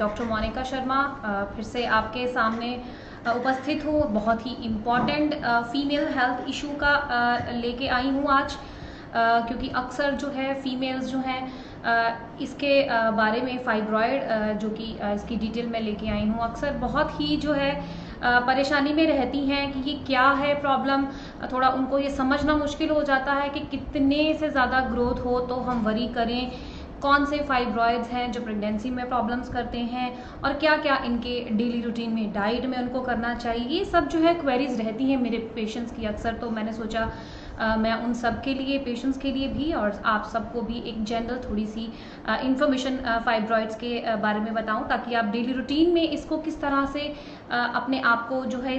Doctor Monika Sharma फिर से आपके सामने उपस्थित हूँ। बहुत ही इम्पॉर्टेंट फीमेल हेल्थ इशू का लेके आई हूँ आज, क्योंकि अक्सर जो है फीमेल्स जो हैं इसके बारे में फाइब्रॉयड जो कि इसकी डिटेल में लेके आई हूँ, अक्सर बहुत ही जो है परेशानी में रहती हैं कि ये क्या है प्रॉब्लम। थोड़ा उनको ये समझना मुश्किल हो जाता है कि कितने से ज़्यादा ग्रोथ हो तो हम वरी करें, कौन से फाइब्रॉइड्स हैं जो प्रेगनेंसी में प्रॉब्लम्स करते हैं और क्या क्या इनके डेली रूटीन में डाइट में उनको करना चाहिए। ये सब जो है क्वेरीज रहती हैं मेरे पेशेंट्स की अक्सर, तो मैंने सोचा मैं उन सब के लिए, पेशेंट्स के लिए भी और आप सबको भी एक जनरल थोड़ी सी इंफॉर्मेशन फाइब्रॉइड्स के बारे में बताऊं, ताकि आप डेली रूटीन में इसको किस तरह से अपने आप को जो है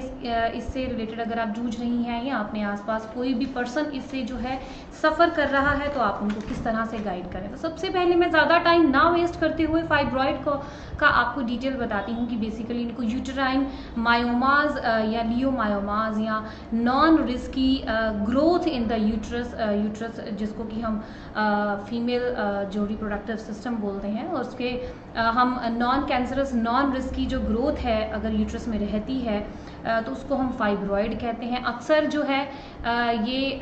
इससे रिलेटेड अगर आप जूझ रही हैं या अपने आसपास कोई भी पर्सन इससे जो है सफ़र कर रहा है तो आप उनको किस तरह से गाइड करें। तो सबसे पहले मैं ज़्यादा टाइम ना वेस्ट करते हुए फाइब्रॉइड का आपको डिटेल बताती हूँ कि बेसिकली इनको यूटेराइन मायोमाज या लियोमायोमाज या non risky growth in the uterus जिसको कि हम फीमेल जो रिप्रोडक्टिव सिस्टम बोलते हैं, और उसके हम नॉन कैंसरस नॉन रिस्की जो ग्रोथ है अगर यूट्रस में रहती है तो उसको हम फाइब्रॉइड कहते हैं। अक्सर जो है ये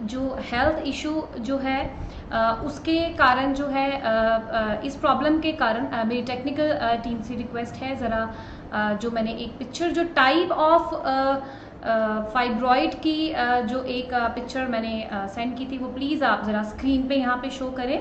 जो हेल्थ इशू जो है उसके कारण जो है इस प्रॉब्लम के कारण मेरी टेक्निकल टीम से रिक्वेस्ट है ज़रा जो मैंने एक पिक्चर जो टाइप ऑफ फाइब्रॉइड की जो एक पिक्चर मैंने सेंड की थी वो प्लीज़ आप ज़रा स्क्रीन पे यहाँ पे शो करें।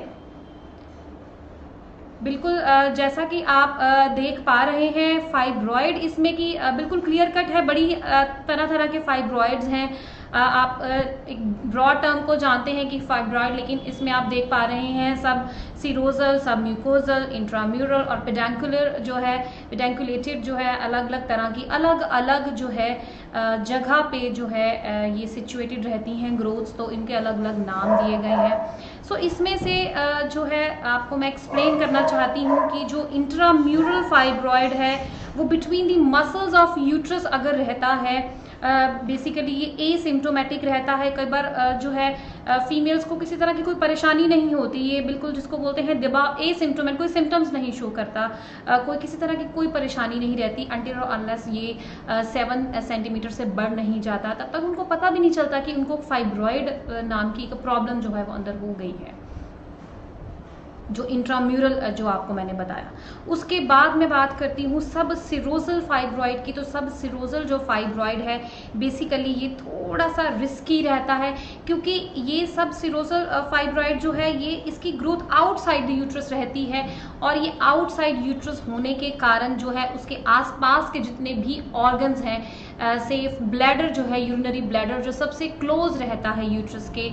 बिल्कुल जैसा कि आप देख पा रहे हैं फाइब्रॉइड इसमें कि बिल्कुल क्लियर कट है, बड़ी तरह तरह के फाइब्रॉइड्स हैं। आप एक ब्रॉड टर्म को जानते हैं कि फाइब्रॉइड, लेकिन इसमें आप देख पा रहे हैं सब सीरोजल, सब म्यूकोजल, इंट्राम्यूरल और पेडैंकुलर जो है, पेडैंकुलेटेड जो है, अलग अलग तरह की अलग अलग जो है जगह पे जो है ये सिचुएटेड रहती हैं ग्रोथ्स, तो इनके अलग अलग नाम दिए गए हैं। सो इसमें से जो है आपको मैं एक्सप्लेन करना चाहती हूँ कि जो इंट्राम्यूरल फाइब्रॉइड है वो between the muscles of uterus अगर रहता है, बेसिकली ये एसिम्प्टोमेटिक रहता है। कई बार जो है फीमेल्स को किसी तरह की कोई परेशानी नहीं होती, ये बिल्कुल जिसको बोलते हैं दबाव, एसिम्प्टोमेटिक, कोई सिम्टम्स नहीं शो करता, कोई किसी तरह की कोई परेशानी नहीं रहती अनटिल और अनलेस ये 7 सेंटीमीटर से बढ़ नहीं जाता, तब तक उनको पता भी नहीं चलता कि उनको फाइब्रॉइड नाम की एक प्रॉब्लम जो है वो अंदर हो गई है, जो इंट्राम्यूरल जो आपको मैंने बताया। उसके बाद मैं बात करती हूँ सब सिरोजल फाइब्रॉइड की। तो सब सिरोजल जो फाइब्रॉइड है बेसिकली ये थोड़ा सा रिस्की रहता है, क्योंकि ये सब सिरोजल फाइब्रॉइड जो है ये इसकी ग्रोथ आउटसाइड द यूट्रस रहती है, और ये आउटसाइड यूट्रस होने के कारण जो है उसके आसपास के जितने भी ऑर्गन्स हैं, सेफ ब्लैडर जो है, यूरिनरी ब्लैडर जो सबसे क्लोज रहता है यूट्रस के,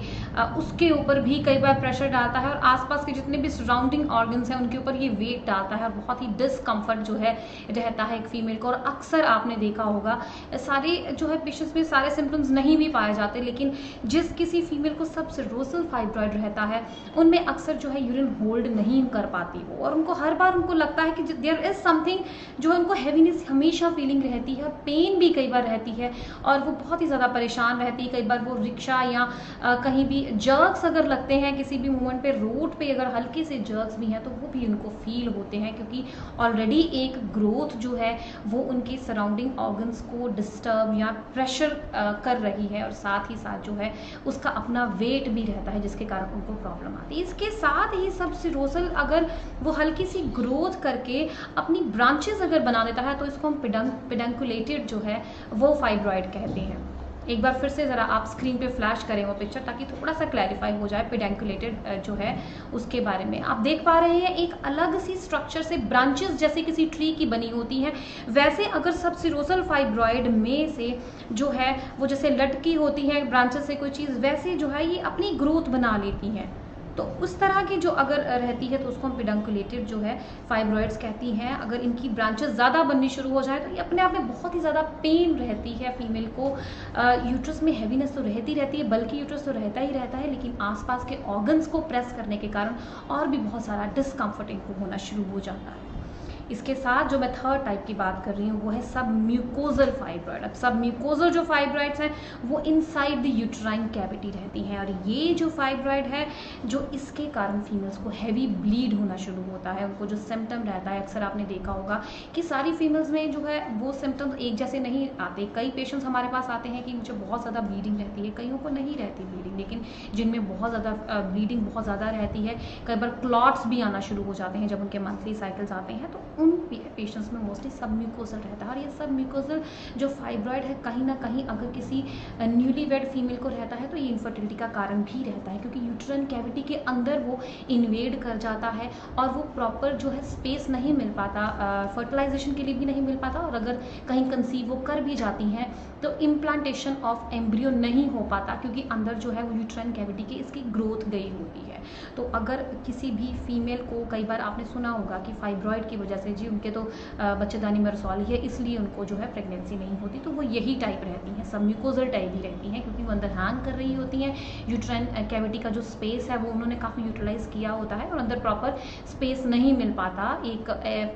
उसके ऊपर भी कई बार प्रेशर डालता है, और आसपास के जितने भी सराउंडिंग ऑर्गन्स हैं उनके ऊपर ये वेट डालता है, और बहुत ही डिस्कम्फर्ट जो है रहता है एक फीमेल को। और अक्सर आपने देखा होगा सारे जो है पेशेंट्स में सारे सिम्टम्स नहीं भी पाए जाते, लेकिन जिस किसी फीमेल को सब सिरोजल फाइब्रॉइड रहता है उनमें अक्सर जो है यूरिन होल्ड नहीं कर पाती वो, और उनको हर बार उनको लगता है कि देयर इज समथिंग, जो है उनको हैवीनेस हमेशा फीलिंग रहती है, और पेन भी कई बार रहती है, और वो बहुत ही ज़्यादा परेशान रहती है। कई बार वो रिक्शा या कहीं भी जर्क्स अगर लगते हैं किसी भी मोमेंट पे, रोड पे अगर हल्के से जर्क्स भी हैं तो वो भी उनको फील होते हैं, क्योंकि ऑलरेडी एक ग्रोथ जो है वो उनके सराउंडिंग ऑर्गन्स को डिस्टर्ब या प्रेशर कर रही है, और साथ ही साथ जो है उसका अपना वेट भी रहता है जिसके कारण उनको प्रॉब्लम आती है। इसके साथ ही सब सिरोजल अगर वो हल्की सी ग्रोथ करके अपनी ब्रांचेस अगर बना देता है तो इसको हम पेडैंकुलेटेड जो है वो फाइब्रॉइड कहते हैं। एक बार फिर से ज़रा आप स्क्रीन पे फ्लैश करें वो पिक्चर, ताकि थोड़ा सा क्लैरिफाई हो जाए पेडैंकुलेटेड जो है उसके बारे में। आप देख पा रहे हैं एक अलग सी स्ट्रक्चर से ब्रांचेस जैसे किसी ट्री की बनी होती हैं, वैसे अगर सब सिरोजल फाइब्रॉइड में से जो है वो जैसे लटकी होती है ब्रांचेस से कोई चीज़, वैसे जो है ये अपनी ग्रोथ बना लेती हैं। तो उस तरह की जो अगर रहती है तो उसको हम पेडैंकुलेटेड जो है फाइब्रॉइड्स कहती हैं। अगर इनकी ब्रांचेस ज़्यादा बननी शुरू हो जाए तो ये अपने आप में बहुत ही ज़्यादा पेन रहती है फीमेल को। यूट्रस में हैवीनेस तो रहती है, बल्कि यूट्रस तो रहता ही रहता है, लेकिन आसपास के ऑर्गन्स को प्रेस करने के कारण और भी बहुत सारा डिस्कम्फर्ट इनको होना शुरू हो जाता है। इसके साथ जो मैं थर्ड टाइप की बात कर रही हूँ वो है सब म्यूकोजल फाइब्रॉइड। अब सब म्यूकोजल जो फाइब्रॉइड्स हैं वो इनसाइड द यूट्राइन कैविटी रहती हैं, और ये जो फाइब्रॉइड है जो इसके कारण फीमेल्स को हैवी ब्लीड होना शुरू होता है। उनको जो सिम्टम रहता है, अक्सर आपने देखा होगा कि सारी फीमेल्स में जो है वो सिम्टम्स एक जैसे नहीं आते। कई पेशेंट्स हमारे पास आते हैं कि मुझे बहुत ज़्यादा ब्लीडिंग रहती है, कईयों को नहीं रहती ब्लीडिंग, लेकिन जिनमें बहुत ज़्यादा ब्लीडिंग बहुत ज़्यादा रहती है, कई बार क्लॉट्स भी आना शुरू हो जाते हैं जब उनके मंथली साइकिल्स आते हैं, तो उन पेशेंट्स में मोस्टली सब म्यूकोजल रहता है। और ये सब म्यूकोजल जो फाइब्रॉइड है कहीं ना कहीं अगर किसी न्यूली वेड फीमेल को रहता है तो ये इनफर्टिलिटी का कारण भी रहता है, क्योंकि यूट्राइन कैविटी के अंदर वो इन्वेड कर जाता है और वो प्रॉपर जो है स्पेस नहीं मिल पाता, फर्टिलाइजेशन के लिए भी नहीं मिल पाता, और अगर कहीं कंसीव वो कर भी जाती हैं तो इम्प्लांटेशन ऑफ एम्ब्रियो नहीं हो पाता, क्योंकि अंदर जो है वो यूट्राइन कैविटी की इसकी ग्रोथ गई होती है। तो अगर किसी भी फीमेल को, कई बार आपने सुना होगा कि फाइब्रॉइड की वजह से जी उनके तो बच्चेदानी में रसौली है इसलिए उनको जो है प्रेगनेंसी नहीं होती, तो वो यही टाइप रहती हैं, सब म्यूकोजल टाइप ही रहती हैं, क्योंकि वो अंदर हैंग कर रही होती हैं। यूट्राइन कैविटी का जो स्पेस है वो उन्होंने काफ़ी यूटिलाइज किया होता है और अंदर प्रॉपर स्पेस नहीं मिल पाता एक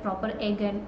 प्रॉपर एग एंड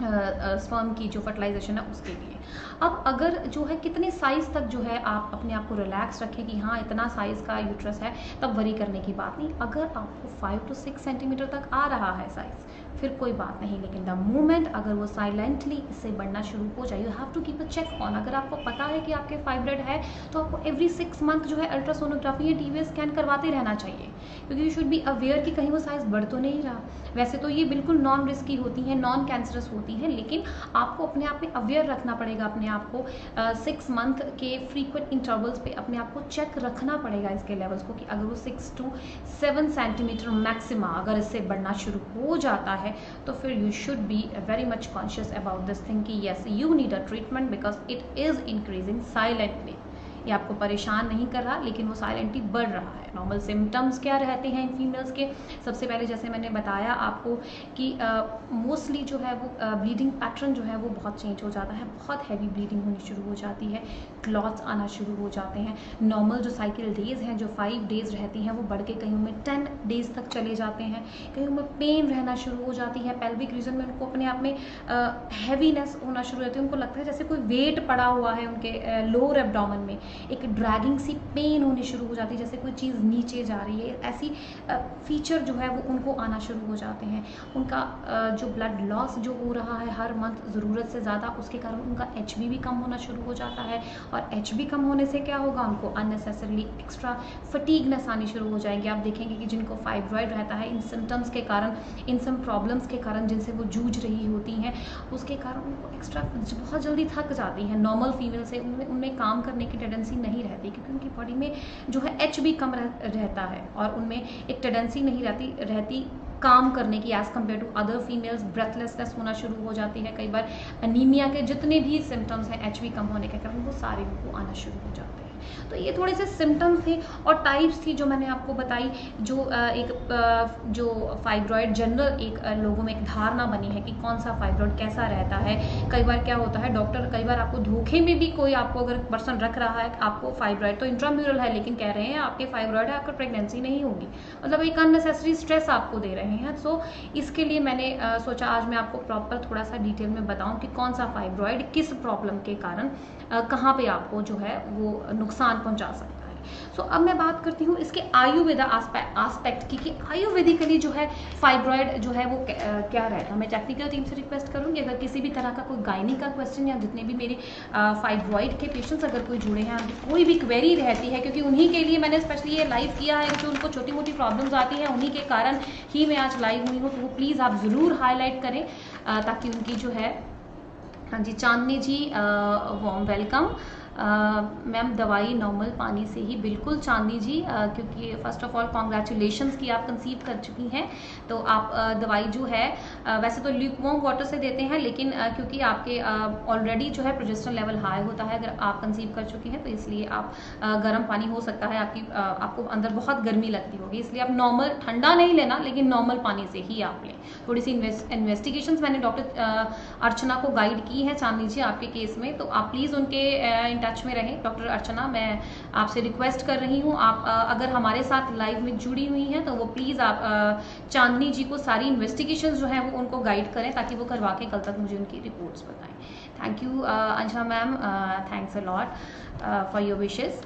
स्पर्म की जो फर्टिलाइजेशन है उसके लिए। अब अगर जो है कितने साइज़ तक जो है आप अपने आप को रिलैक्स रखें कि हाँ इतना साइज़ का यूट्रस है, तब वरी करने की बात नहीं। अगर आपको 5 to 6 सेंटीमीटर तक आ रहा है साइज़ फिर कोई बात नहीं, लेकिन द मोमेंट अगर वो साइलेंटली इससे बढ़ना शुरू हो जाए, you have to keep a check on. अगर आपको पता है कि आपके फाइब्रॉइड है तो आपको एवरी 6 मंथ जो है अल्ट्रासोनोग्राफी या टीवी स्कैन करवाते रहना चाहिए, क्योंकि यू शुड बी अवेयर कि कहीं वो साइज़ बढ़ तो नहीं रहा। वैसे तो ये बिल्कुल नॉन रिस्की होती हैं, नॉन कैंसरस होती हैं, लेकिन आपको अपने आप में अवेयर रखना पड़ेगा, अपने आप को 6 मंथ के फ्रीक्वेंट इंटरवल्स पे अपने आप को चेक रखना पड़ेगा इसके लेवल्स को, कि अगर वो 6 to 7 सेंटीमीटर मैक्सिमा अगर इससे बढ़ना शुरू हो जाता है तो फिर you should be very much conscious about this thing कि yes you need a treatment because it is increasing silently. ये आपको परेशान नहीं कर रहा लेकिन वो साइलेंटली बढ़ रहा है। नॉर्मल सिम्टम्स क्या रहते हैं इन फीमेल्स के? सबसे पहले जैसे मैंने बताया आपको कि मोस्टली जो है वो ब्लीडिंग पैटर्न जो है वो बहुत चेंज हो जाता है, बहुत हैवी ब्लीडिंग होनी शुरू हो जाती है, क्लॉट्स आना शुरू हो जाते हैं। नॉर्मल जो साइकिल डेज हैं जो 5 डेज रहती हैं वो बढ़ के कहीं में 10 डेज तक चले जाते हैं। कहीं में पेन रहना शुरू हो जाती है, पेल्विक रीजन में उनको अपने आप में हैवीनेस होना शुरू होती है, उनको लगता है जैसे कोई वेट पड़ा हुआ है उनके लोअर एब्डोमेन में, एक ड्रैगिंग सी पेन होनी शुरू हो जाती है जैसे कोई चीज़ नीचे जा रही है। ऐसी फीचर जो है वो उनको आना शुरू हो जाते हैं। उनका जो ब्लड लॉस जो हो रहा है हर मंथ ज़रूरत से ज़्यादा, उसके कारण उनका HB भी कम होना शुरू हो जाता है, और HB कम होने से क्या होगा, उनको अननेसेसरली एक्स्ट्रा फटीगनेस आनी शुरू हो जाएंगे। आप देखेंगे कि जिनको फाइब्रॉइड रहता है इन सिम्टम्स के कारण, इन सम प्रॉब्लम्स के कारण जिनसे वो जूझ रही होती हैं, उसके कारण उनको एक्स्ट्रा बहुत जल्दी थक जाती हैं। नॉर्मल फीमेल से उनमें काम करने की टेंडेंसी नहीं रहती, क्योंकि उनकी बॉडी में जो है HB कम रहता है और उनमें एक टेंडेंसी नहीं रहती काम करने की age compare to other females. Breathlessness होना शुरू हो जाती है, कई बार अनीमिया के जितने भी सिम्टम्स हैं HB कम होने के कारण वो सारे उनको आना शुरू हो जाते हैं। तो ये थोड़े से सिम्टम्स थे और टाइप्स थी जो मैंने आपको बताई, जो जो फाइब्रॉइड जनरल एक लोगों में एक धारणा बनी है कि कौन सा फाइब्रॉइड कैसा रहता है। कई बार क्या होता है, डॉक्टर कई बार आपको धोखे में भी कोई आपको अगर पर्सन रख रहा है आपको फाइब्रॉइड तो इंट्राम्यूरल है लेकिन कह रहे हैं आपके फाइब्रॉइड है, आपका प्रेगनेंसी नहीं होगी, मतलब एक अननेसेसरी स्ट्रेस आपको दे रहे हैं। सो इसके लिए मैंने सोचा आज मैं आपको प्रॉपर थोड़ा सा डिटेल में बताऊं कि कौन सा फाइब्रॉइड किस प्रॉब्लम के कारण कहाँ पे आपको जो है वो नुकसान पहुंचा सकता है। सो अब मैं बात करती हूँ इसके आयुर्वेदा आस्पेक्ट की, कि आयुर्वेदिकली जो है फाइब्रॉइड जो है वो क्या रहता है। मैं टेक्निकल टीम से रिक्वेस्ट करूँगी अगर किसी भी तरह का कोई गायनी का क्वेश्चन या जितने भी मेरे फाइब्रॉइड के पेशेंट्स अगर कोई जुड़े हैं, कोई भी क्वेरी रहती है, क्योंकि उन्हीं के लिए मैंने स्पेशली ये लाइव किया है, जो उनको छोटी मोटी प्रॉब्लम्स आती हैं उन्हीं के कारण ही मैं आज लाइव हुई हूँ, तो वो प्लीज़ आप ज़रूर हाईलाइट करें ताकि उनकी जो है। हाँ जी, चांदनी जी वार्म वेलकम। मैम दवाई नॉर्मल पानी से ही, बिल्कुल चांदनी जी, क्योंकि फर्स्ट ऑफ ऑल कॉन्ग्रेचुलेशंस कि आप कंसीव कर चुकी हैं, तो आप दवाई जो है वैसे तो ल्यूकवार्म वाटर से देते हैं, लेकिन क्योंकि आपके ऑलरेडी जो है प्रोजेस्टेरोन लेवल हाई होता है अगर आप कंसीव कर चुकी हैं, तो इसलिए आप गर्म पानी हो सकता है आपको अंदर बहुत गर्मी लगती होगी, इसलिए आप नॉर्मल ठंडा नहीं लेना लेकिन नॉर्मल पानी से ही आप लें। थोड़ी सी इन्वेस्टिगेशंस मैंने डॉक्टर अर्चना को गाइड की है चांदनी जी आपके केस में, तो आप प्लीज़ उनके टच में रहें। डॉक्टर अर्चना, मैं आपसे रिक्वेस्ट कर रही हूँ, आप अगर हमारे साथ लाइव में जुड़ी हुई हैं तो वो प्लीज़ आप चांदनी जी को सारी इन्वेस्टिगेशन जो है वो उनको गाइड करें, ताकि वो करवा के कल तक मुझे उनकी रिपोर्ट्स बताएं। Thank you Anjana ma'am, thanks a lot for your wishes.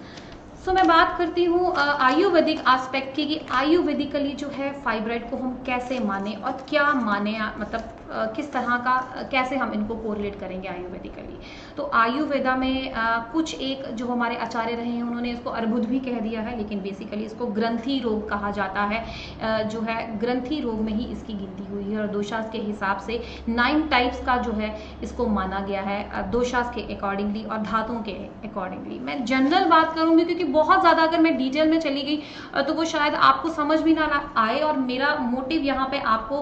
So मैं बात करती हूँ आयुर्वेदिक एस्पेक्ट की, कि आयुर्वेदिकली जो है फाइब्रॉइड को हम कैसे माने और क्या माने, मतलब किस तरह का, कैसे हम इनको कोरिलेट करेंगे आयुर्वेदिकली। तो आयुर्वेदा में कुछ एक जो हमारे आचार्य रहे हैं उन्होंने इसको अर्बुद भी कह दिया है, लेकिन बेसिकली इसको ग्रंथि रोग कहा जाता है। जो है ग्रंथि रोग में ही इसकी गिनती हुई है और दोषास के हिसाब से 9 टाइप्स का जो है इसको माना गया है दोषास के अकॉर्डिंगली और धातुओं के अकॉर्डिंगली। मैं जनरल बात करूंगी क्योंकि बहुत ज़्यादा अगर मैं डिटेल में चली गई तो वो शायद आपको समझ भी ना आए, और मेरा मोटिव यहाँ पे आपको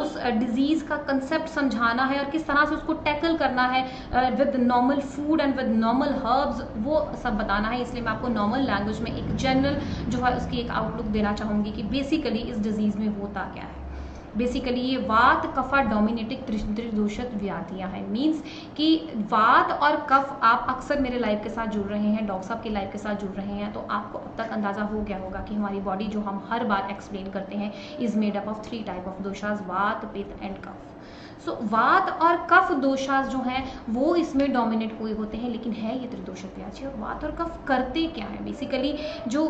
उस डिजीज का कंसेप्ट समझाना है और किस तरह से उसको टैकल करना है with normal food and with normal herbs, वो सब बताना है। इसलिए मैं आपको नॉर्मल लैंग्वेज में एक जनरल जो है उसकी एक आउटलुक देना चाहूंगी कि बेसिकली इस डिजीज में होता क्या है। बेसिकली ये वात कफा डोमिनेटिक त्रिदोषित व्याधियां हैं। मींस कि वात और कफ, आप अक्सर मेरे लाइव के साथ जुड़ रहे हैं, डॉक्टर साहब के लाइव के साथ जुड़ रहे हैं, तो आपको अब तक अंदाजा हो गया होगा कि हमारी बॉडी जो हम हर बार एक्सप्लेन करते हैं is made up of 3 type of doshas, vata, pitta and कफ। सो वात और कफ दोषास जो हैं वो इसमें डोमिनेट हुए होते हैं, लेकिन है ये त्रिदोषित व्याधि। और वात और कफ करते क्या है? बेसिकली जो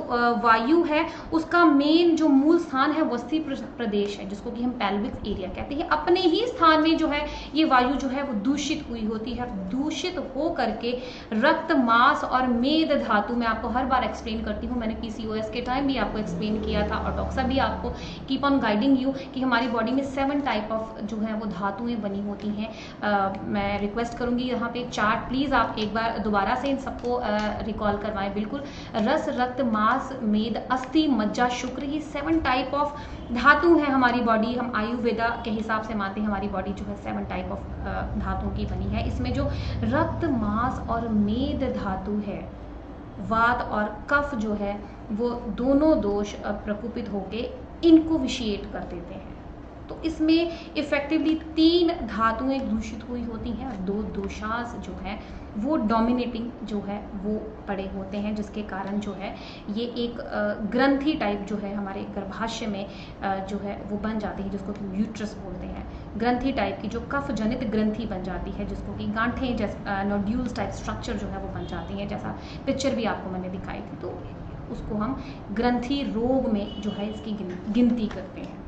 वायु है उसका मेन जो मूल स्थान है वस्ती प्रदेश है, जिसको कि हम पेल्विक एरिया कहते हैं। अपने ही स्थान में जो है ये वायु जो है वो दूषित हुई होती है। दूषित हो करके रक्त, मांस और मेद धातु, मैं आपको हर बार एक्सप्लेन करती हूँ, मैंने पीसीओएस के टाइम भी आपको एक्सप्लेन किया था और डॉक्टर साहब भी आपको कीप ऑन गाइडिंग यू कि हमारी बॉडी में 7 टाइप ऑफ जो है वो धातुएं बनी होती हैं। मैं रिक्वेस्ट करूंगी यहाँ पे चार्ट प्लीज आप एक बार दोबारा से इन सबको रिकॉल करवाएं। बिल्कुल, रस, रक्त, मांस, मेद, अस्थि, मज्जा, शुक्र, ये 7 टाइप ऑफ धातु है हमारी बॉडी। हम आयुर्वेदा के हिसाब से मानते हैं हमारी बॉडी जो है 7 टाइप ऑफ धातुओं की बनी है। इसमें जो रक्त, मांस और मेद धातु है, वात और कफ जो है वो दोनों दोष प्रकोपित होके इनको विशिएट कर देते हैं। तो इसमें इफेक्टिवली 3 धातुएं दूषित हुई होती हैं और 2 दोषास जो है वो डोमिनेटिंग जो है वो पड़े होते हैं, जिसके कारण जो है ये एक ग्रंथि टाइप जो है हमारे गर्भाशय में जो है वो बन जाती है, जिसको कि यूट्रस बोलते हैं। ग्रंथि टाइप की जो कफ जनित ग्रंथि बन जाती है, जिसको कि गांठें जैसे नोड्यूल्स टाइप स्ट्रक्चर जो है वो बन जाती हैं, जैसा पिक्चर भी आपको मैंने दिखाई थी। तो उसको हम ग्रंथि रोग में जो है इसकी गिनती करते हैं।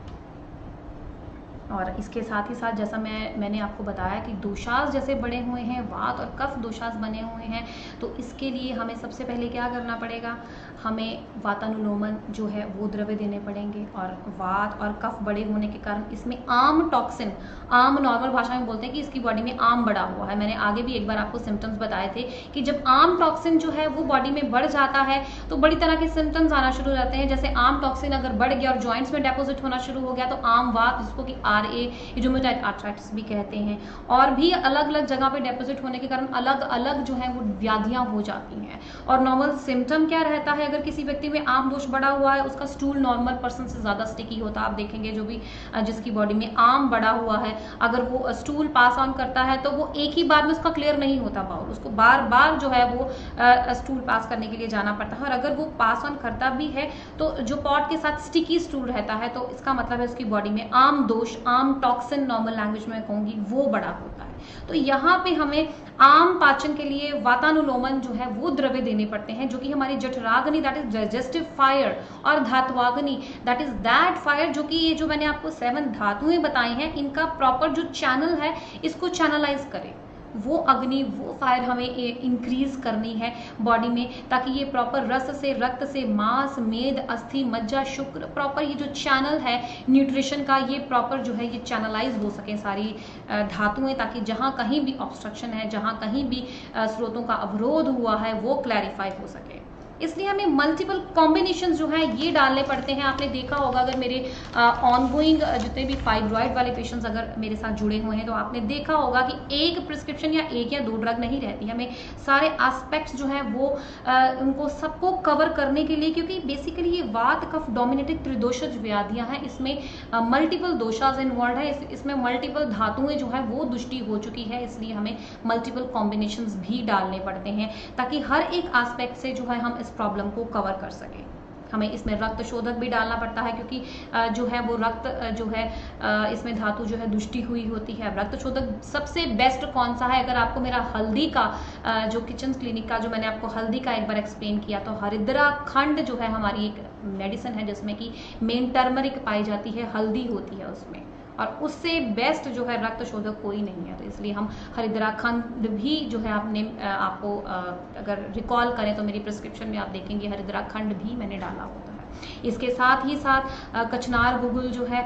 और इसके साथ ही साथ जैसा मैंने आपको बताया कि दोषास जैसे बड़े हुए हैं, वात और कफ दोषास बने हुए हैं, तो इसके लिए हमें सबसे पहले क्या करना पड़ेगा? हमें वातानुलोमन जो है वो द्रव्य देने पड़ेंगे। और वात और कफ बड़े होने के कारण इसमें आम टॉक्सिन, आम नॉर्मल भाषा में बोलते हैं कि इसकी बॉडी में आम बढ़ा हुआ है। मैंने आगे भी एक बार आपको सिम्टम्स बताए थे कि जब आम टॉक्सिन जो है वो बॉडी में बढ़ जाता है तो बड़ी तरह के सिम्टम्स आना शुरू हो जाते हैं। जैसे आम टॉक्सिन अगर बढ़ गया और जॉइंट्स में डेपोजिट होना शुरू हो गया तो आम वात, जिसको कि रूमेटॉइड आर्थराइटिस भी कहते हैं, और भी अलग अलग जगह पे डेपोजिट होने के कारण अलग अलग जो है वो व्याधियां हो जाती हैं। और नॉर्मल सिम्टम क्या रहता है? अगर किसी व्यक्ति में आम दोष बढ़ा हुआ है, उसका स्टूल नॉर्मल पर्सन से ज्यादा स्टिकी होता है। आप देखेंगे जो भी जिसकी बॉडी में आम बढ़ा हुआ है, अगर वो स्टूल पास ऑन करता है तो वो एक ही बार में उसका क्लियर नहीं होता बाउल, उसको बार बार जो है वो स्टूल पास करने के लिए जाना पड़ता है। और अगर वो पास ऑन करता भी है तो जो पॉट के साथ स्टिकी स्टूल रहता है, तो इसका मतलब है उसकी बॉडी में आम दोष, आम टॉक्सिन नॉर्मल लैंग्वेज में कहूंगी, वो बड़ा होता है। तो यहाँ पे हमें आम पाचन के लिए वातानुलोमन जो है वो द्रव्य देने पड़ते हैं, जो कि हमारी जठराग्नि दैट इज डाइजेस्टिव फायर, और धात्वाग्नि दैट इज दैट फायर, जो कि ये जो मैंने आपको 7 धातुएं बताई हैं इनका प्रॉपर जो चैनल है इसको चैनलाइज करे। वो अग्नि, वो फायर हमें इंक्रीज करनी है बॉडी में, ताकि ये प्रॉपर रस से, रक्त से, मांस, मेद, अस्थि, मज्जा, शुक्र, प्रॉपर ये जो चैनल है न्यूट्रिशन का, ये प्रॉपर जो है ये चैनलाइज हो सके सारी धातुएं, ताकि जहाँ कहीं भी ऑब्स्ट्रक्शन है, जहाँ कहीं भी स्रोतों का अवरोध हुआ है वो क्लैरिफाई हो सके। इसलिए हमें मल्टीपल कॉम्बिनेशन जो है ये डालने पड़ते हैं। आपने देखा होगा अगर मेरे ऑनगोइंग जितने भी फाइब्रॉइड वाले पेशेंट्स अगर मेरे साथ जुड़े हुए हैं तो आपने देखा होगा कि एक प्रिस्क्रिप्शन या एक या दो ड्रग नहीं रहती, हमें सारे एस्पेक्ट्स जो है वो उनको सबको कवर करने के लिए, क्योंकि बेसिकली ये वात कफ डोमिनेटेड त्रिदोषज व्याधियां हैं, इसमें मल्टीपल दोषाज इन्वॉल्व है, इसमें मल्टीपल धातुएं जो है वो दुष्टि हो चुकी है, इसलिए हमें मल्टीपल कॉम्बिनेशंस भी डालने पड़ते हैं ताकि हर एक एस्पेक्ट से जो है हम इस प्रॉब्लम को कवर कर सकें। हमें इसमें रक्त शोधक भी डालना पड़ता है क्योंकि जो है वो रक्त जो है इसमें धातु जो है दुष्टि हुई होती है। रक्त शोधक सबसे बेस्ट कौन सा है? अगर आपको मेरा हल्दी का जो किचन क्लिनिक का जो मैंने आपको हल्दी का एक बार एक्सप्लेन किया, तो हरिद्रा खंड जो है हमारी एक मेडिसिन है जिसमें कि मेन टर्मरिक पाई जाती है, हल्दी होती है उसमें, और उससे बेस्ट जो है रक्त शोधक कोई नहीं है। तो इसलिए हम हरिद्राखंड भी जो है आपको अगर रिकॉल करें तो मेरी प्रिस्क्रिप्शन में आप देखेंगे हरिद्राखंड भी मैंने डाला होता है। इसके साथ ही साथ कचनार गुगुल जो है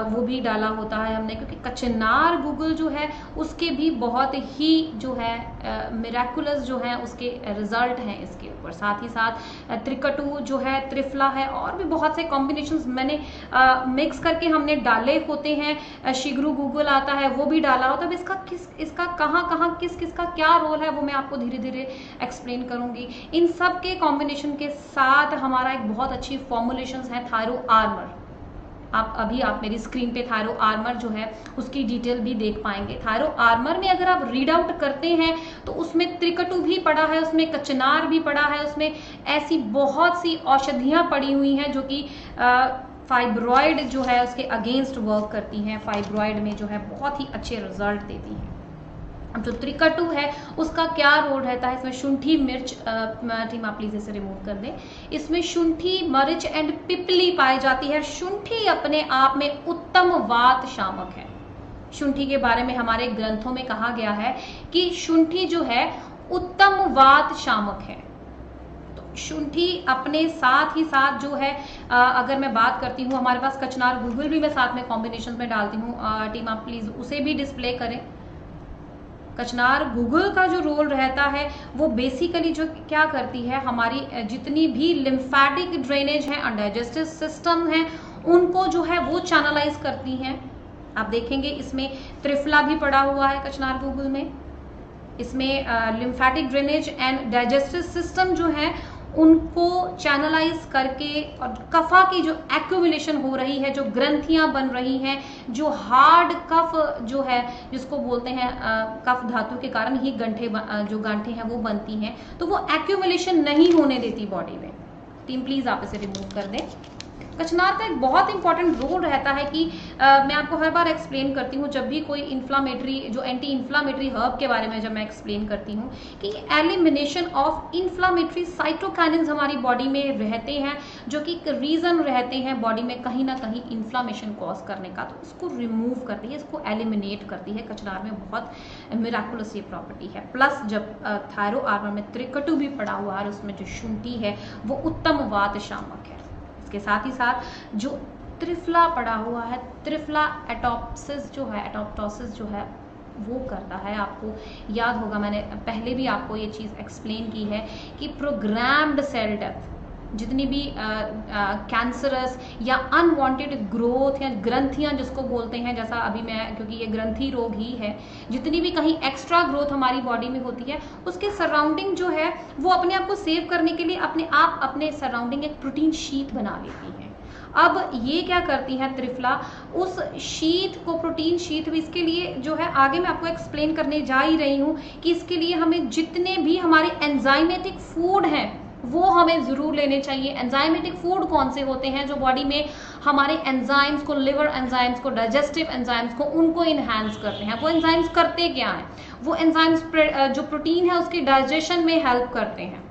वो भी डाला होता है हमने, क्योंकि कचनार गुगुल जो है उसके भी बहुत ही जो है मिराकुलस जो है उसके रिजल्ट हैं इसके ऊपर। साथ ही साथ त्रिकटु जो है, त्रिफला है, और भी बहुत से कॉम्बिनेशंस मैंने मिक्स करके हमने डाले होते हैं। शिगरू गुगुल आता है वो भी डाला होता है। अब इसका कहाँ किस का क्या रोल है वो मैं आपको धीरे धीरे एक्सप्लेन करूंगी। इन सब के कॉम्बिनेशन के साथ हमारा एक बहुत अच्छी फॉर्मुलेशंस है थायरो आर्मर। आप मेरी स्क्रीन पे थायरो आर्मर जो है उसकी डिटेल भी देख पाएंगे। थायरो आर्मर में अगर आप रीड आउट करते हैं तो उसमें त्रिकटु भी पड़ा है, उसमें कचनार भी पड़ा है, उसमें ऐसी बहुत सी औषधियां पड़ी हुई हैं जो कि फाइब्रॉइड जो है उसके अगेंस्ट वर्क करती हैं, फाइब्रॉइड में जो है बहुत ही अच्छे रिजल्ट देती हैं। अब जो त्रिकटु है उसका क्या रोल रहता है? इसमें शुंठी मिर्च, टीम आप प्लीज इसे रिमूव कर दें। इसमें शुंठी मिर्च एंड पिपली पाई जाती है। शुंठी अपने आप में उत्तम वात शामक है। शुंठी के बारे में हमारे ग्रंथों में कहा गया है कि शुंठी जो है उत्तम वात शामक है। शुंठी अपने साथ ही साथ जो है अगर मैं बात करती हूँ, हमारे पास कचनार गुगुल भी मैं साथ में कॉम्बिनेशन में डालती हूँ। टीम आप प्लीज उसे भी डिस्प्ले करें। कचनार गुगुल का जो रोल रहता है वो बेसिकली जो क्या करती है, हमारी जितनी भी लिम्फेटिक ड्रेनेज है, अनडाइजेस्टिव सिस्टम है, उनको जो है वो चैनलाइज करती हैं। आप देखेंगे इसमें त्रिफला भी पड़ा हुआ है कचनार गुगुल में। इसमें lymphatic drainage and digestive system जो है उनको चैनलाइज करके, और कफा की जो एक्यूमुलेशन हो रही है, जो ग्रंथियां बन रही हैं, जो हार्ड कफ जो है जिसको बोलते हैं कफ धातु के कारण ही जो गांठें हैं वो बनती हैं, तो वो एक्यूमुलेशन नहीं होने देती बॉडी में। टीम प्लीज आप इसे रिमूव कर दें। कचनार का एक बहुत इंपॉर्टेंट रोल रहता है कि मैं आपको हर बार एक्सप्लेन करती हूँ जब भी कोई इन्फ्लामेटरी जो एंटी इन्फ्लामेटरी हर्ब के बारे में जब मैं एक्सप्लेन करती हूँ कि एलिमिनेशन ऑफ इन्फ्लामेटरी साइटोकाइनिन्स हमारी बॉडी में रहते हैं, जो कि रीजन रहते हैं बॉडी में कहीं ना कहीं इन्फ्लामेशन कॉज करने का, तो उसको रिमूव करती है, इसको एलिमिनेट करती है। कचनार में बहुत मिराकुलस ये प्रॉपर्टी है। प्लस जब थायरो आर्मर में त्रिकटु भी पड़ा हुआ है, उसमें जो शुंठी है वो उत्तम वात शामक है। इसके साथ ही साथ जो त्रिफला पड़ा हुआ है, त्रिफला एटोप्सिस जो है वो करता है। आपको याद होगा मैंने पहले भी आपको ये चीज़ एक्सप्लेन की है कि प्रोग्राम्ड सेल डेथ, जितनी भी कैंसरस या अनवांटेड ग्रोथ या ग्रंथियां जिसको बोलते हैं, जैसा अभी मैं, क्योंकि ये ग्रंथि रोग ही है, जितनी भी कहीं एक्स्ट्रा ग्रोथ हमारी बॉडी में होती है उसके सराउंडिंग जो है वो अपने आप को सेव करने के लिए अपने सराउंडिंग एक प्रोटीन शीट बना लेती है। अब ये क्या करती है त्रिफला, उस शीट को, प्रोटीन शीट, इसके लिए जो है आगे मैं आपको एक्सप्लेन करने जा ही रही हूँ कि इसके लिए हमें जितने भी हमारे एंजाइमेटिक फूड हैं वो हमें जरूर लेने चाहिए। एंजाइमेटिक फूड कौन से होते हैं? जो बॉडी में हमारे एंजाइम्स को, लिवर एंजाइम्स को, डाइजेस्टिव एंजाइम्स को, उनको इनहैंस करते हैं। वो एंजाइम्स करते क्या हैं? वो एंजाइम्स जो प्रोटीन है उसके डाइजेशन में हेल्प करते हैं।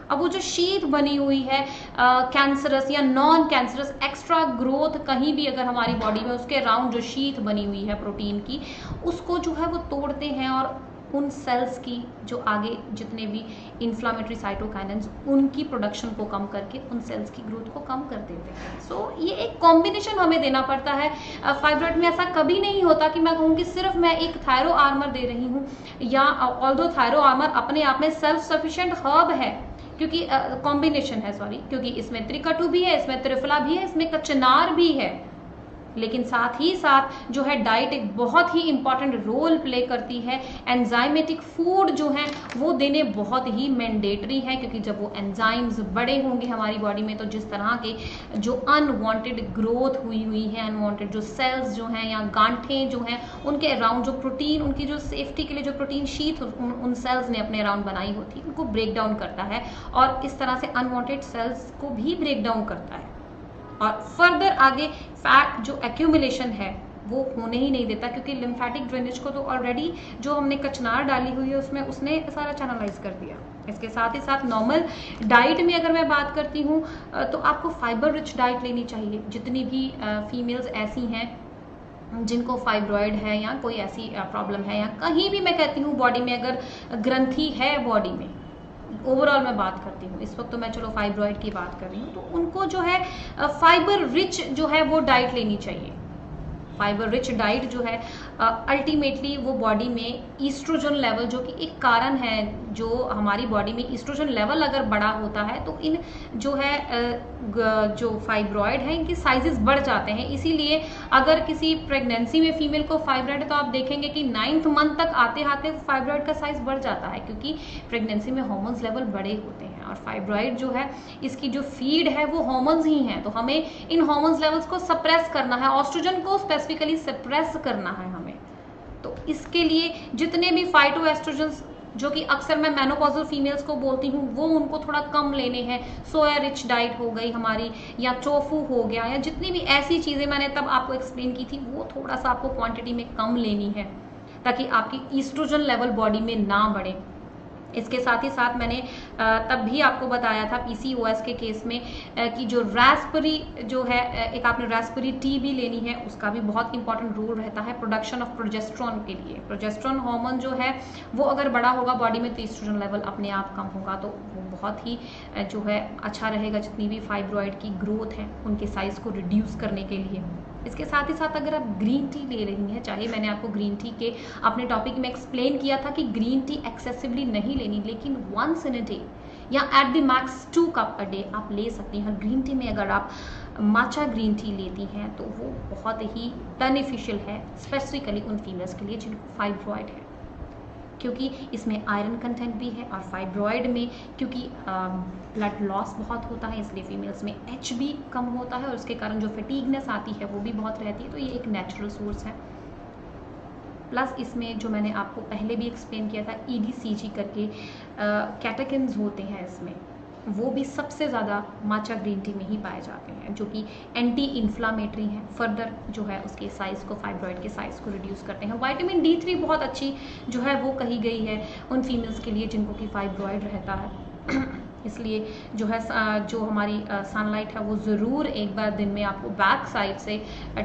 अब वो जो शीट बनी हुई है कैंसरस या नॉन कैंसरस एक्स्ट्रा ग्रोथ कहीं भी अगर हमारी बॉडी में, उसके अराउंड जो शीट बनी हुई है प्रोटीन की, उसको जो है वो तोड़ते हैं और उन सेल्स की जो आगे जितने भी इन्फ्लामेटरी साइटोकाइनेंस उनकी प्रोडक्शन को कम करके उन सेल्स की ग्रोथ को कम कर देते हैं। सो ये एक कॉम्बिनेशन हमें देना पड़ता है। फाइब्रॉइड में ऐसा कभी नहीं होता कि मैं कहूँ कि सिर्फ मैं एक थायरो आर्मर दे रही हूँ, या ऑल्दो थायरो आर्मर अपने आप में सेल्फ सफिशिएंट हर्ब है, क्योंकि कॉम्बिनेशन है, सॉरी, क्योंकि इसमें त्रिकटु भी है, इसमें त्रिफला भी है, इसमें कचनार भी है। लेकिन साथ ही साथ जो है डाइट एक बहुत ही इंपॉर्टेंट रोल प्ले करती है। एंजाइमेटिक फूड जो है वो देने बहुत ही मैंडेटरी है, क्योंकि जब वो एंजाइम्स बड़े होंगे हमारी बॉडी में तो जिस तरह के जो अनवांटेड ग्रोथ हुई है, अनवांटेड जो सेल्स जो हैं या गांठें जो हैं उनके अराउंड जो प्रोटीन, उनकी जो सेफ्टी के लिए जो प्रोटीन शीथ उन सेल्स ने अपने अराउंड बनाई होती है, उनको ब्रेक डाउन करता है और इस तरह से अनवांटेड सेल्स को भी ब्रेक डाउन करता है और फर्दर आगे फैट जो एक्यूमुलेशन है वो होने ही नहीं देता, क्योंकि लिम्फेटिक ड्रेनेज को तो ऑलरेडी जो हमने कचनार डाली हुई है उसमें उसने सारा चैनलाइज कर दिया। इसके साथ ही साथ नॉर्मल डाइट में अगर मैं बात करती हूँ तो आपको फाइबर रिच डाइट लेनी चाहिए। जितनी भी फीमेल्स ऐसी हैं जिनको फाइब्रॉइड है या कोई ऐसी प्रॉब्लम है या कहीं भी मैं कहती हूँ बॉडी में अगर ग्रंथि है बॉडी में, ओवरऑल मैं बात करती हूँ, इस वक्त तो मैं चलो फाइब्रॉइड की बात कर रही हूँ, तो उनको जो है फाइबर रिच जो है वो डाइट लेनी चाहिए। फाइबर रिच डाइट जो है अल्टीमेटली वो बॉडी में ईस्ट्रोजन लेवल, जो कि एक कारण है, जो हमारी बॉडी में ईस्ट्रोजन लेवल अगर बड़ा होता है तो इन जो है जो फाइब्रॉइड है इनकी साइजेस बढ़ जाते हैं। इसीलिए अगर किसी प्रेगनेंसी में फीमेल को फाइब्रॉइड है तो आप देखेंगे कि 9th मंथ तक आते आते फाइब्रॉइड का साइज बढ़ जाता है, क्योंकि प्रेगनेंसी में हार्मोन्स लेवल बड़े होते हैं और फाइब्रॉइड जो है इसकी जो फीड है वो हार्मोन्स ही हैं। तो हमें इन हार्मोन्स लेवल्स को सप्रेस करना है, ऑस्ट्रोजन को स्पेसिफिकली सप्रेस करना है हमें। तो इसके लिए जितने भी फाइटोएस्ट्रोजन्स जो कि अक्सर मैं मेनोपॉजल फीमेल्स को बोलती हूँ वो उनको थोड़ा कम लेने हैं। सोया रिच डाइट हो गई हमारी, या टोफू हो गया, या जितनी भी ऐसी चीज़ें मैंने तब आपको एक्सप्लेन की थी वो थोड़ा सा आपको क्वांटिटी में कम लेनी है ताकि आपकी ईस्ट्रोजन लेवल बॉडी में ना बढ़े। इसके साथ ही साथ मैंने तब भी आपको बताया था पीसीओएस के केस में कि जो रास्पबेरी जो है, एक आपने रास्पबेरी टी भी लेनी है, उसका भी बहुत इंपॉर्टेंट रोल रहता है प्रोडक्शन ऑफ प्रोजेस्ट्रॉन के लिए। प्रोजेस्ट्रॉन हार्मोन जो है वो अगर बड़ा होगा बॉडी में तो ईस्ट्रोजन लेवल अपने आप कम होगा, तो वो बहुत ही जो है अच्छा रहेगा जितनी भी फाइब्रॉइड की ग्रोथ है उनके साइज को रिड्यूस करने के लिए। इसके साथ ही साथ अगर आप ग्रीन टी ले रही हैं, चाहे मैंने आपको ग्रीन टी के अपने टॉपिक में एक्सप्लेन किया था कि ग्रीन टी एक्सेसिवली नहीं लेनी, लेकिन वंस इन अ डे या at the max 2 cup a day आप ले सकती हैं। ग्रीन टी में अगर आप माचा ग्रीन टी लेती हैं तो वो बहुत ही बेनिफिशियल है, स्पेसिफिकली उन फीमेल्स के लिए जिनको फाइब्रॉइड है, क्योंकि इसमें आयरन कंटेंट भी है और फाइब्रॉइड में क्योंकि ब्लड लॉस बहुत होता है इसलिए फीमेल्स में एच भी कम होता है और उसके कारण जो फटीगनेस आती है वो भी बहुत रहती है। तो ये एक नेचुरल सोर्स है। प्लस इसमें जो मैंने आपको पहले भी एक्सप्लेन किया था EDCG करके कैटेकिन्स होते हैं इसमें, वो भी सबसे ज़्यादा माचा ग्रीन टी में ही पाए जाते हैं जो कि एंटी इन्फ्लामेटरी हैं। फर्दर जो है उसके साइज़ को, फाइब्रॉइड के साइज़ को रिड्यूस करते हैं। विटामिन D3 बहुत अच्छी जो है वो कही गई है उन फीमेल्स के लिए जिनको कि फाइब्रॉइड रहता है। इसलिए जो है जो हमारी सनलाइट है वो ज़रूर एक बार दिन में आपको बैक साइड से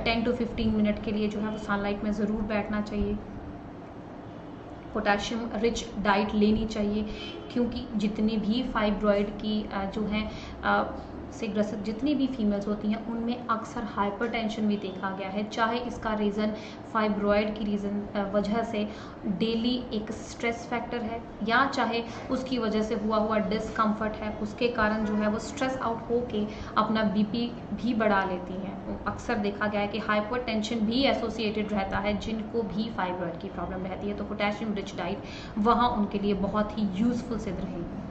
10 to 15 मिनट के लिए जो है वो सनलाइट में ज़रूर बैठना चाहिए। पोटेशियम रिच डाइट लेनी चाहिए, क्योंकि जितनी भी फाइब्रॉइड की जो है से ग्रसित जितनी भी फीमेल्स होती हैं उनमें अक्सर हाइपरटेंशन भी देखा गया है। चाहे इसका रीज़न फाइब्रॉइड की वजह से डेली एक स्ट्रेस फैक्टर है या चाहे उसकी वजह से हुआ डिस्कम्फर्ट है, उसके कारण जो है वो स्ट्रेस आउट होके अपना BP भी बढ़ा लेती हैं। अक्सर देखा गया है कि हाइपरटेंशन भी एसोसिएटेड रहता है जिनको भी फाइब्रॉइड की प्रॉब्लम रहती है, तो पोटेशियम रिच डाइट वहाँ उनके लिए बहुत ही यूज़फुल सिद्ध रहेगी।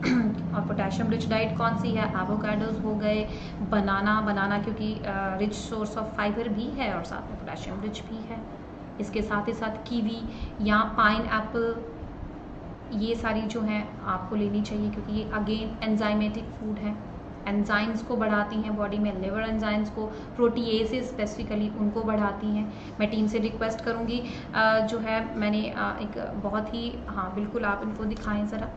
और पोटेशियम रिच डाइट कौन सी है? एवोकाडोज हो गए, बनाना क्योंकि रिच सोर्स ऑफ फाइबर भी है और साथ में पोटेशियम रिच भी है। इसके साथ ही साथ कीवी या पाइन एप्पल, ये सारी जो हैं आपको लेनी चाहिए क्योंकि ये अगेन एंजाइमेटिक फूड है, एंजाइम्स को बढ़ाती हैं बॉडी में, लिवर एंजाइम्स को, प्रोटीएसेस स्पेसिफिकली उनको बढ़ाती हैं। मैं टीम से रिक्वेस्ट करूँगी जो है मैंने एक बहुत ही, हाँ बिल्कुल आप इनको दिखाएं ज़रा।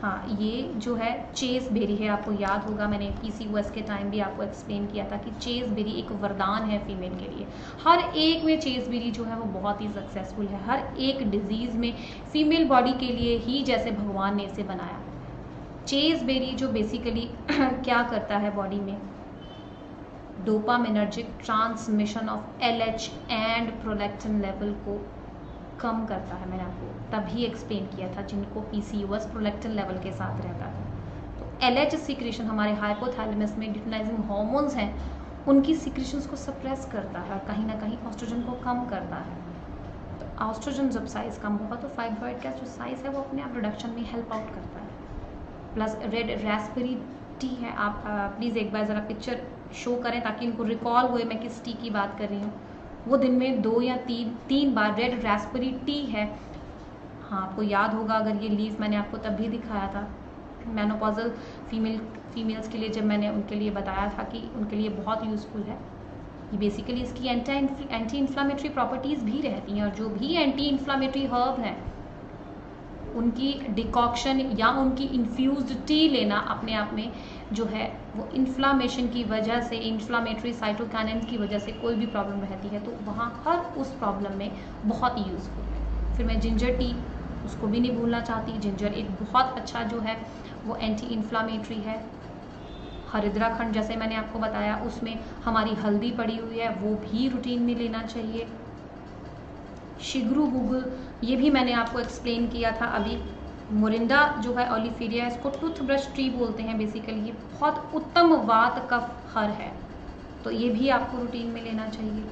हाँ, ये जो है चेस बेरी है, आपको याद होगा मैंने PCOS के टाइम भी आपको एक्सप्लेन किया था कि चेस बेरी एक वरदान है फीमेल के लिए। हर एक में चेस बेरी जो है वो बहुत ही सक्सेसफुल है, हर एक डिजीज़ में फीमेल बॉडी के लिए ही जैसे भगवान ने इसे बनाया। चेस बेरी जो बेसिकली क्या करता है बॉडी में, dopaminergic transmission of LH and prolactin level को कम करता है। मैंने आपको तभी एक्सप्लेन किया था जिनको PCOS प्रोलैक्टिन लेवल के साथ रहता है। तो LH सीक्रेशन हमारे हाइपोथैलेमस में ल्यूटिनाइजिंग हार्मोन्स हैं, उनकी सीक्रेशंस को सप्रेस करता है और कहीं ना कहीं ऑस्ट्रोजन को कम करता है। तो ऑस्ट्रोजन जब साइज कम होगा तो फाइब्रॉइड का जो साइज है वो अपने आप रिडक्शन में हेल्प आउट करता है। प्लस रेड रास्पबेरी टी है, आप प्लीज़ एक बार ज़रा पिक्चर शो करें ताकि इनको रिकॉल हुए मैं किस टी की बात कर रही हूँ। वो दिन में 2 या 3 बार रेड रास्पबेरी टी है। हाँ, आपको याद होगा अगर ये लीफ मैंने आपको तब भी दिखाया था मेनोपॉजल फीमेल्स के लिए, जब मैंने उनके लिए बताया था कि उनके लिए बहुत यूज़फुल है। ये बेसिकली इसकी एंटी इन्फ्लामेटरी प्रॉपर्टीज़ भी रहती हैं और जो भी एंटी इन्फ्लामेटरी हर्ब हैं उनकी डिकॉक्शन या उनकी इन्फ्यूज्ड टी लेना अपने आप में जो है वो इन्फ्लामेशन की वजह से, इन्फ्लामेटरी साइटोकाइनेंस की वजह से कोई भी प्रॉब्लम रहती है तो वहाँ हर उस प्रॉब्लम में बहुत ही यूज़फुल है। फिर मैं जिंजर टी, उसको भी नहीं भूलना चाहती। जिंजर एक बहुत अच्छा जो है वो एंटी इन्फ्लामेटरी है। हरिद्रा खंड जैसे मैंने आपको बताया उसमें हमारी हल्दी पड़ी हुई है, वो भी रूटीन में लेना चाहिए। शिगरू बुगुल, ये भी मैंने आपको एक्सप्लेन किया था अभी। मोरिंडा जो है ओलिफेरिया, इसको टूथब्रश ट्री बोलते हैं बेसिकली। ये बहुत उत्तम वात कफ हर है, तो ये भी आपको रूटीन में लेना चाहिए।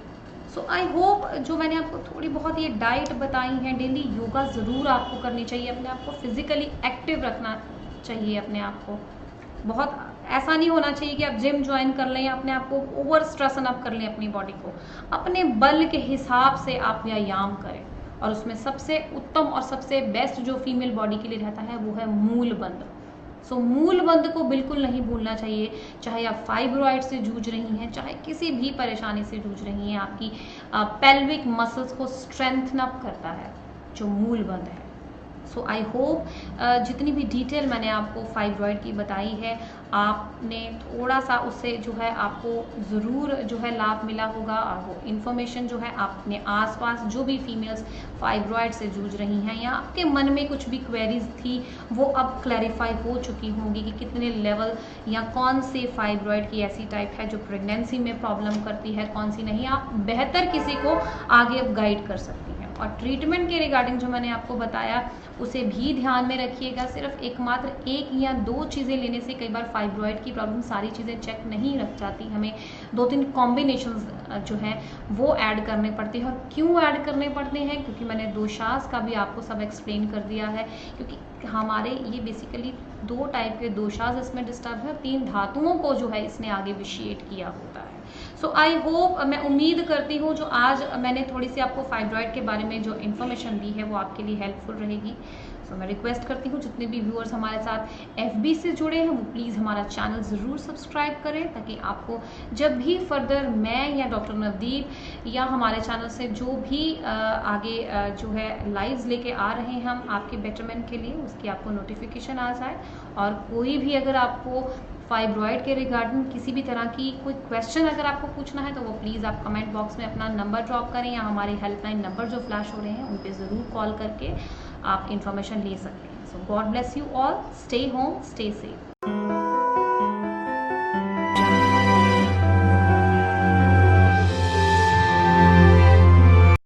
सो आई होप जो मैंने आपको थोड़ी बहुत ये डाइट बताई है, डेली योगा ज़रूर आपको करनी चाहिए, अपने आप को फिजिकली एक्टिव रखना चाहिए अपने आप को। बहुत ऐसा नहीं होना चाहिए कि आप जिम ज्वाइन कर लें, अपने आप को ओवर स्ट्रेसन अप कर लें अपनी बॉडी को। अपने बल के हिसाब से आप व्यायाम करें और उसमें सबसे उत्तम और सबसे बेस्ट जो फीमेल बॉडी के लिए रहता है वो है मूल बंद। सो मूल बंद को बिल्कुल नहीं भूलना चाहिए, चाहे आप फाइब्रॉइड से जूझ रही हैं, चाहे किसी भी परेशानी से जूझ रही हैं। आपकी पेल्विक मसल्स को स्ट्रेंथन अप करता है जो मूल बंद है। सो आई होप जितनी भी डिटेल मैंने आपको फाइब्रॉइड की बताई है, आपने थोड़ा सा उससे जो है आपको ज़रूर जो है लाभ मिला होगा। और वो इन्फॉर्मेशन जो है आप अपने आसपास जो भी फीमेल्स फाइब्रॉइड से जूझ रही हैं या आपके मन में कुछ भी क्वेरीज थी वो अब क्लैरिफाई हो चुकी होंगी कि कितने लेवल या कौन से फाइब्रॉइड की ऐसी टाइप है जो प्रेगनेंसी में प्रॉब्लम करती है, कौन सी नहीं। आप बेहतर किसी को आगे अब गाइड कर सकती हैं। और ट्रीटमेंट के रिगार्डिंग जो मैंने आपको बताया उसे भी ध्यान में रखिएगा। सिर्फ एकमात्र 1 या 2 चीज़ें लेने से कई बार फाइब्रॉइड की प्रॉब्लम सारी चीज़ें चेक नहीं रख जाती, हमें 2-3 कॉम्बिनेशंस जो हैं वो ऐड करने पड़ते हैं। और क्यों ऐड करने पड़ते हैं, क्योंकि मैंने दोषास का भी आपको सब एक्सप्लेन कर दिया है। क्योंकि हमारे ये बेसिकली 2 टाइप के दोषास इसमें डिस्टर्ब है और 3 धातुओं को जो है इसने आगे विशिएट किया होता है। सो आई होप, मैं उम्मीद करती हूँ जो आज मैंने थोड़ी सी आपको फाइब्रॉइड के बारे में जो इन्फॉर्मेशन दी है वो आपके लिए हेल्पफुल रहेगी। सो मैं रिक्वेस्ट करती हूँ जितने भी व्यूअर्स हमारे साथ FB से जुड़े हैं वो प्लीज़ हमारा चैनल ज़रूर सब्सक्राइब करें, ताकि आपको जब भी फर्दर मैं या डॉक्टर नवदीप या हमारे चैनल से जो भी आगे जो है लाइव्स लेके आ रहे हैं हम आपके बेटरमेंट के लिए, उसकी आपको नोटिफिकेशन आ जाए। और कोई भी अगर आपको फाइब्रॉइड के रिगार्डिंग किसी भी तरह की कोई क्वेश्चन अगर आपको पूछना है तो वो प्लीज़ आप कमेंट बॉक्स में अपना नंबर ड्रॉप करें या हमारे हेल्पलाइन नंबर जो फ्लैश हो रहे हैं उन पे ज़रूर कॉल करके आप इन्फॉर्मेशन ले सकते हैं। So God bless you all, stay home, stay safe.